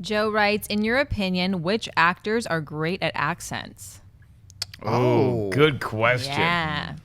Joe writes, in your opinion, which actors are great at accents? Oh, good question. Yeah.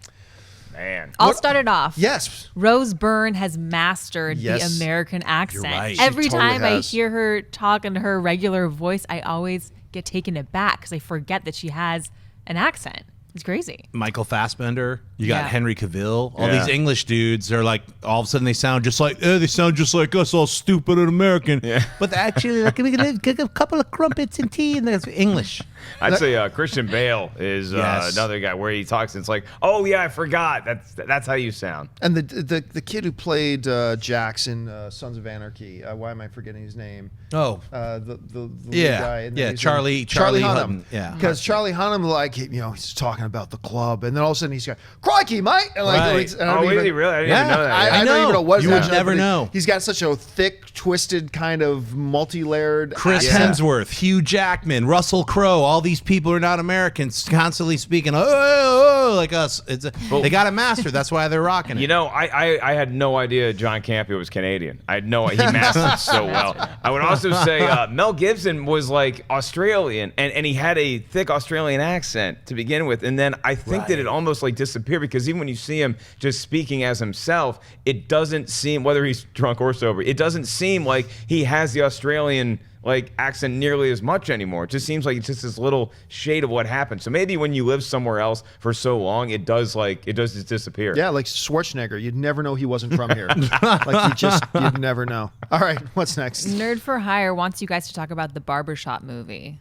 Man. I'll start it off. Yes. Rose Byrne has mastered the American accent. You're right. Every She totally time I hear her talk in her regular voice, I always get taken aback because I forget that she has an accent. It's crazy. Michael Fassbender. You got Henry Cavill. All Yeah. these English dudes are like, all of a sudden they sound just like us, all stupid and American. Yeah. But actually, like, we can get a couple of crumpets and tea, and that's English. I'd say Christian Bale is another guy where he talks and it's like, oh yeah, I forgot. That's how you sound. And the kid who played Jax in Sons of Anarchy. Why am I forgetting his name? Oh, the lead guy. And then he's Charlie Hunnam. Yeah, because Charlie Hunnam, like, he's talking about the club, and then all of a sudden he's got crikey, mate, and like, Right. and I don't Is he really? I didn't even know that. I don't even know what You his would accent is, never but know. He's got such a thick, twisted, kind of multi-layered. Chris accent. Hemsworth, Hugh Jackman, Russell Crowe, all these people are not Americans, constantly speaking like us. They got it mastered. That's why they're rocking it. You know, I had no idea John Campea was Canadian. I had no idea. He mastered it so well. I would also say Mel Gibson was like Australian, and he had a thick Australian accent to begin with. And then I think that it almost like disappeared because even when you see him just speaking as himself, it doesn't seem, whether he's drunk or sober, it doesn't seem like he has the Australian like accent nearly as much anymore. It just seems like it's just this little shade of what happened. So maybe when you live somewhere else for so long, it does just disappear. Yeah, like Schwarzenegger. You'd never know he wasn't from here. You'd never know. All right, what's next? Nerd for Hire wants you guys to talk about the Barbershop movie.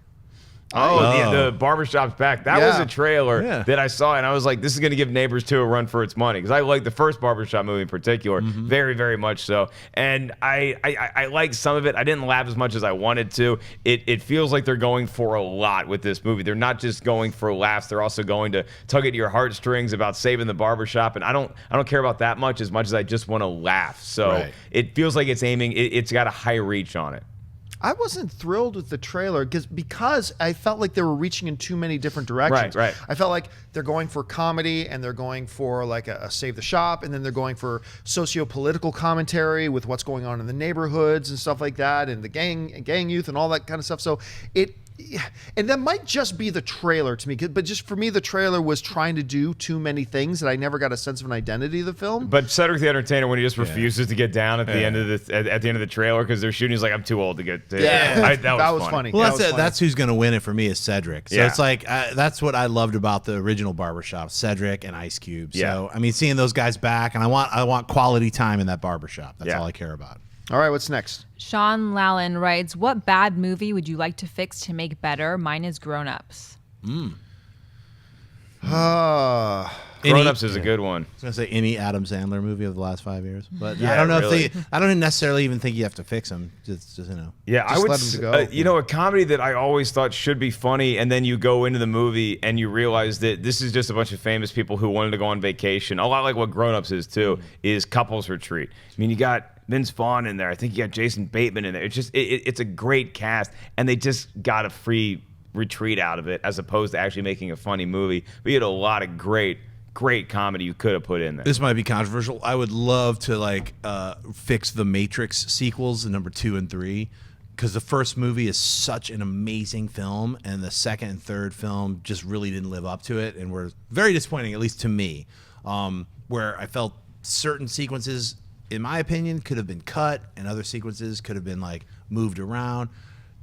Oh, the Barbershop's back. That was a trailer Yeah. that I saw, and I was like, this is going to give Neighbors 2 a run for its money. Because I like the first Barbershop movie in particular. Very, very much so. And I like some of it. I didn't laugh as much as I wanted to. It feels like they're going for a lot with this movie. They're not just going for laughs. They're also going to tug at your heartstrings about saving the barbershop. And I don't care about that much as I just want to laugh. So it feels like it's aiming. It's got a high reach on it. I wasn't thrilled with the trailer because I felt like they were reaching in too many different directions. Right. I felt like they're going for comedy, and they're going for like a save the shop, and then they're going for socio-political commentary with what's going on in the neighborhoods and stuff like that, and the gang youth and all that kind of stuff. So and that might just be the trailer to me, but just for me, the trailer was trying to do too many things that I never got a sense of an identity of the film. But Cedric the Entertainer, when he just refuses to get down at the end of at the end of the trailer because they're shooting, he's like, "I'm too old to get." That was funny. Well, that's who's going to win it for me is Cedric. So Yeah. it's like that's what I loved about the original Barbershop, Cedric and Ice Cube. So I mean, seeing those guys back, and I want quality time in that barbershop. That's all I care about. All right, what's next? Sean Lallen writes, what bad movie would you like to fix to make better? Mine is Grown Ups. Grown Ups is a good one. I was going to say any Adam Sandler movie of the last 5 years, but Yeah, I don't know really. if I don't necessarily even think you have to fix them. Just Yeah, I Just would. let 'em to go. A comedy that I always thought should be funny, and then you go into the movie and you realize that this is just a bunch of famous people who wanted to go on vacation. A lot like what Grown Ups is too. Is Couples Retreat. I mean, you got Vince Vaughn in there. I think you got Jason Bateman in there. It's just it's a great cast, and they just got a free retreat out of it as opposed to actually making a funny movie. But you had a lot of great comedy you could have put in there. This might be controversial. I would love to fix the Matrix sequels, number 2 and 3, because the first movie is such an amazing film, and the second and third film just really didn't live up to it, and were very disappointing, at least to me. Where I felt certain sequences, in my opinion, could have been cut, and other sequences could have been moved around.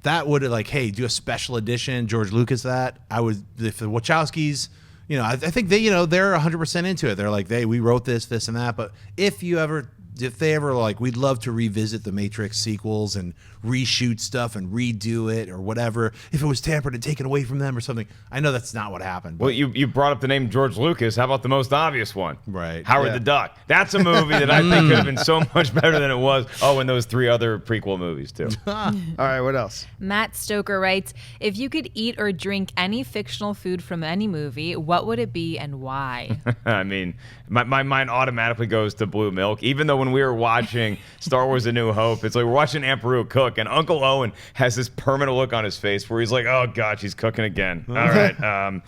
That would have hey, do a special edition, George Lucas. That I would, if the Wachowskis. I think they, they're 100% into it. They're like, we wrote this, and that. But if they ever we'd love to revisit the Matrix sequels and reshoot stuff and redo it or whatever. If it was tampered and taken away from them or something, I know that's not what happened. Well, you brought up the name George Lucas. How about the most obvious one? Right. Howard the Duck. That's a movie that I think could have been so much better than it was. Oh, and those 3 other prequel movies too. All right, what else? Matt Stoker writes, if you could eat or drink any fictional food from any movie, what would it be and why? I mean, my mind automatically goes to blue milk. Even though when we were watching Star Wars A New Hope, it's like we're watching Aunt Beru cook, and Uncle Owen has this permanent look on his face where he's like, oh, God, she's cooking again. All right.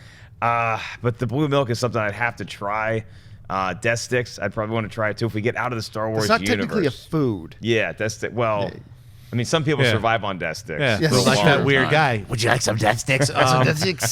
But the blue milk is something I'd have to try. Death Sticks, I'd probably want to try it, too, if we get out of the Star Wars universe. It's not technically a food. Yeah, well... I mean, some people Yeah. survive on death sticks. Yeah, Yes. for a like long that weird time. guy. Would you like some death sticks?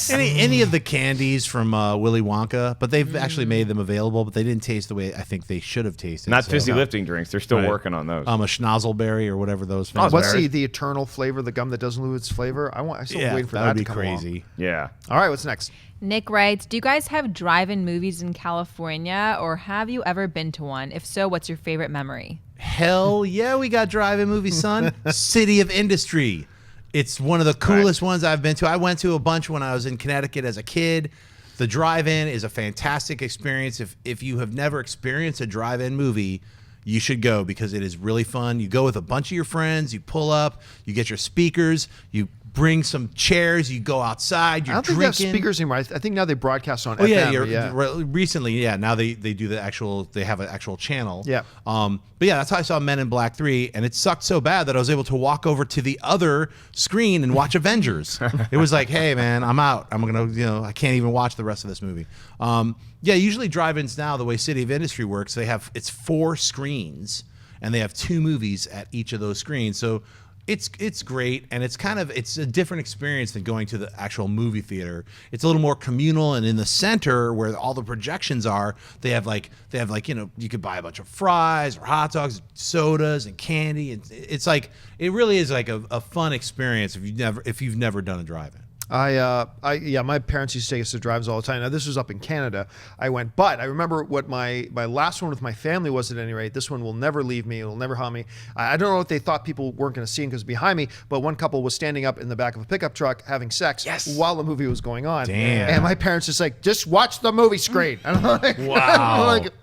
Any of the candies from Willy Wonka, but they've actually made them available, but they didn't taste the way I think they should have tasted. Not so- fizzy lifting drinks. They're still Right. working on those. A schnozzelberry or whatever those things. What's are. the eternal flavor, the gum that doesn't lose its flavor? I still Yeah, waiting for that that, would be to come along. crazy. Yeah. All right, what's next? Nick writes, do you guys have drive-in movies in California, or have you ever been to one? If so, what's your favorite memory? Hell yeah, we got drive-in movies, son. City of Industry. It's one of the coolest ones I've been to. I went to a bunch when I was in Connecticut as a kid. The drive-in is a fantastic experience. If you have never experienced a drive-in movie, you should go because it is really fun. You go with a bunch of your friends, you pull up, you get your speakers, you bring some chairs, you go outside, you're I don't think they have drinking. speakers anymore. I think now they broadcast on Oh FM. yeah, recently, yeah. Now they do the actual. They have an actual channel. Yeah. But yeah, that's how I saw Men in Black 3, and it sucked so bad that I was able to walk over to the other screen and watch Avengers. It was like, hey man, I'm out. I'm gonna, I can't even watch the rest of this movie. Yeah, usually drive-ins now, the way City of Industry works, it's 4 screens, and they have 2 movies at each of those screens. So it's great, and it's a different experience than going to the actual movie theater. It's a little more communal, and in the center where all the projections are, they have like you could buy a bunch of fries or hot dogs, sodas, and candy, and it's like it really is like a fun experience if you've never done a drive-in. My parents used to take us to drives all the time. Now this was up in Canada. I went, but I remember what my last one with my family was. At any rate, this one will never leave me. It'll never haunt me. I don't know if they thought people weren't going to see him because behind me, but one couple was standing up in the back of a pickup truck having sex while the movie was going on. Damn. And my parents just like, just watch the movie screen. And I'm like, Wow. I'm like,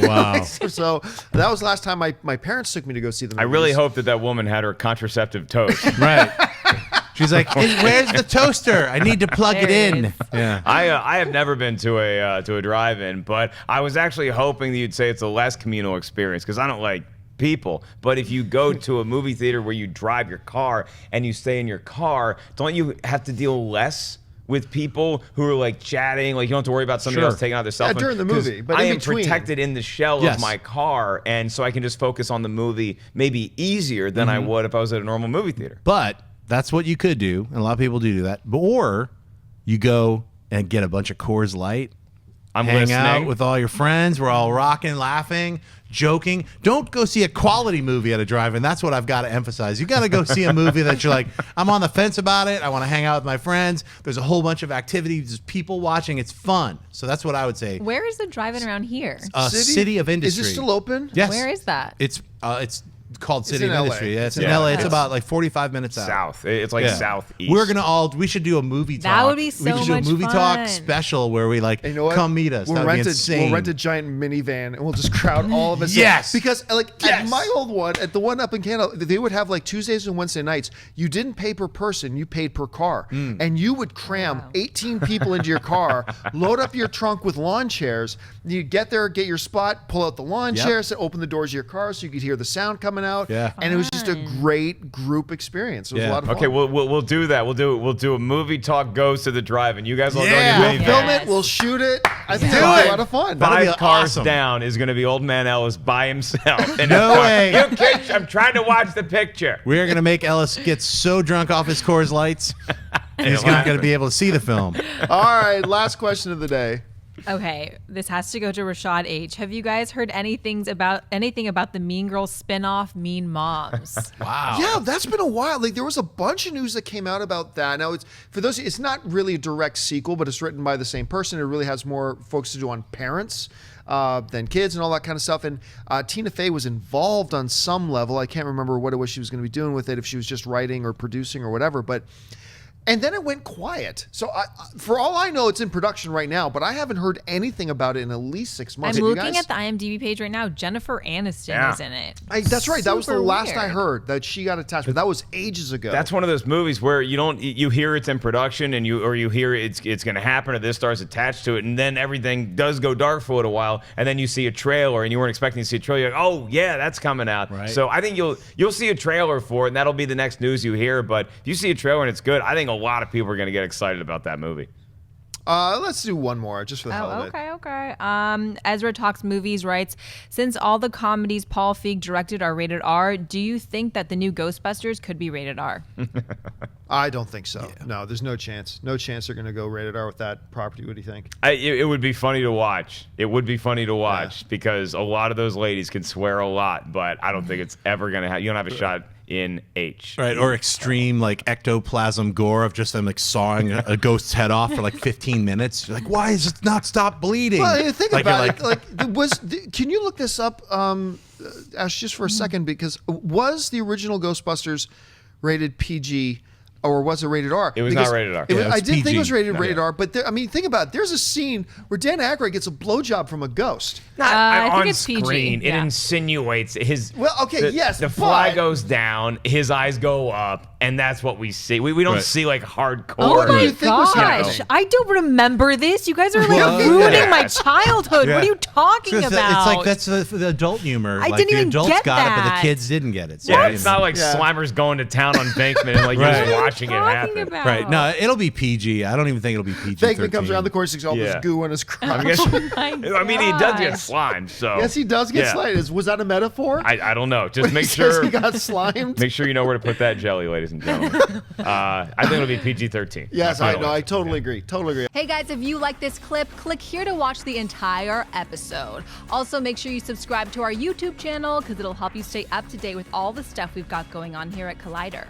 Wow. so that was the last time my parents took me to go see the I movies. really hope that woman had her contraceptive toast. Right. She's like, where's the toaster? I need to plug it There it in. is. Yeah. I have never been to a drive-in, but I was actually hoping that you'd say it's a less communal experience because I don't like people. But if you go to a movie theater where you drive your car and you stay in your car, don't you have to deal less with people who are like chatting? Like you don't have to worry about somebody Sure. else taking out their cell phone. during the 'Cause movie, but I in am between. protected in the shell Yes. of my car, and so I can just focus on the movie maybe easier than I would if I was at a normal movie theater. But that's what you could do, and a lot of people do that. Or you go and get a bunch of Coors Light, I'm hang listening. out with all your friends. We're all rocking, laughing, joking. Don't go see a quality movie at a drive-in. That's what I've got to emphasize. You got to go see a movie that you're like, I'm on the fence about it. I want to hang out with my friends. There's a whole bunch of activities, there's people watching. It's fun. So that's what I would say. Where is the drive-in around here? City of Industry. Is it still open? Yes. Where is that? It's called City in of LA. Industry. Yeah, it's in Yeah. LA. It's Yeah. about like 45 minutes out. South. It's like Yeah. southeast. We should do a movie talk. That would be We so should do a much movie fun. talk special where we like, You know what? come meet us. We'll That would be rent insane. a giant minivan and we'll just crowd all of us. Yes. in. Because like at Yes. my old one, at the one up in Canada, they would have like Tuesdays and Wednesday nights. You didn't pay per person, you paid per car. And you would cram 18 people into your car, load up your trunk with lawn chairs. You get there, get your spot, pull out the lawn Yep. chairs, open the doors of your car so you could hear the sound coming out. Yeah. And it was just a great group experience. It was a Yeah. lot of fun. Okay, we'll do that. We'll do a movie talk goes to the drive-in. You guys all Yeah. go We'll to your film Yes. it, we'll shoot it. I think Do it'll be it. a lot of fun. That'll be 5 cars awesome. down is going to be Old Man Ellis by himself. In No his car. way. You kids, I'm trying to watch the picture. We're gonna make Ellis get so drunk off his Coors Lights, he's not gonna be able to see the film. All right, last question of the day. Okay, this has to go to Rashad H. Have you guys heard anything about the Mean Girls spin-off, Mean Moms? Wow. Yeah, that's been a while. Like there was a bunch of news that came out about that. Now it's for those. It's not really a direct sequel, but it's written by the same person. It really has more focus to do on parents than kids and all that kind of stuff. And Tina Fey was involved on some level. I can't remember what it was she was going to be doing with it, if she was just writing or producing or whatever. But and then it went quiet. So for all I know, it's in production right now, but I haven't heard anything about it in at least 6 months. I'm Have you looking guys? at the IMDb page right now. Jennifer Aniston Yeah. is in it. That's right. That was the Super last I weird. heard that she got attached, but that was ages ago. That's one of those movies where you hear it's in production and you hear it's going to happen or this star's attached to it, and then everything does go dark for a little while, and then you see a trailer and you weren't expecting to see a trailer. You're like, oh yeah, that's coming out. Right. So I think you'll see a trailer for it, and that'll be the next news you hear. But if you see a trailer and it's good, I think a lot of people are going to get excited about that movie. Let's do one more just for the hell of it. Okay. Ezra Talks Movies writes, since all the comedies Paul Feig directed are rated R, do you think that the new Ghostbusters could be rated R? I don't think so. Yeah. No, there's no chance. No chance they're going to go rated R with that property. What do you think? It would be funny to watch. It would be funny to watch because a lot of those ladies can swear a lot, but I don't think it's ever going to happen. You don't have a shot in H. Right, or extreme like ectoplasm gore of just them like sawing a ghost's head off for like 15 minutes. You're like, why is it not stop bleeding? Well, think about it. Can you look this up, Ash, just for a second? Because was the original Ghostbusters rated PG? Or was it rated R? It was not rated R. I did think it was rated R, but think about it. There's a scene where Dan Aykroyd gets a blowjob from a ghost. I think on it's PG. screen, it insinuates his. Well, okay, yes, the fly goes down, his eyes go up, and that's what we see. We don't see like hardcore. Oh my was gosh! happening? I don't remember this. You guys are like ruining my childhood. What are you talking about? It's like that's the adult humor. I like, didn't the even adults get got it, but that. the kids didn't get it. So, Yeah, it's not like Slimer's going to town on Bankman and like you're just watching it happen. About? Right. No, it'll be PG. I don't even think it'll be PG. Bankman comes around the corner, sees all this goo on his crotch. I mean, he does get slimed, so. Yes, he does get slimed. Was that a metaphor? I don't know. Just make He sure. says he got slimed. Make sure you know where to put that jelly, ladies and gentlemen. I think it'll be PG-13. Yes, I know. I totally agree. Totally agree. Hey guys, if you like this clip, click here to watch the entire episode. Also, make sure you subscribe to our YouTube channel because it'll help you stay up to date with all the stuff we've got going on here at Collider.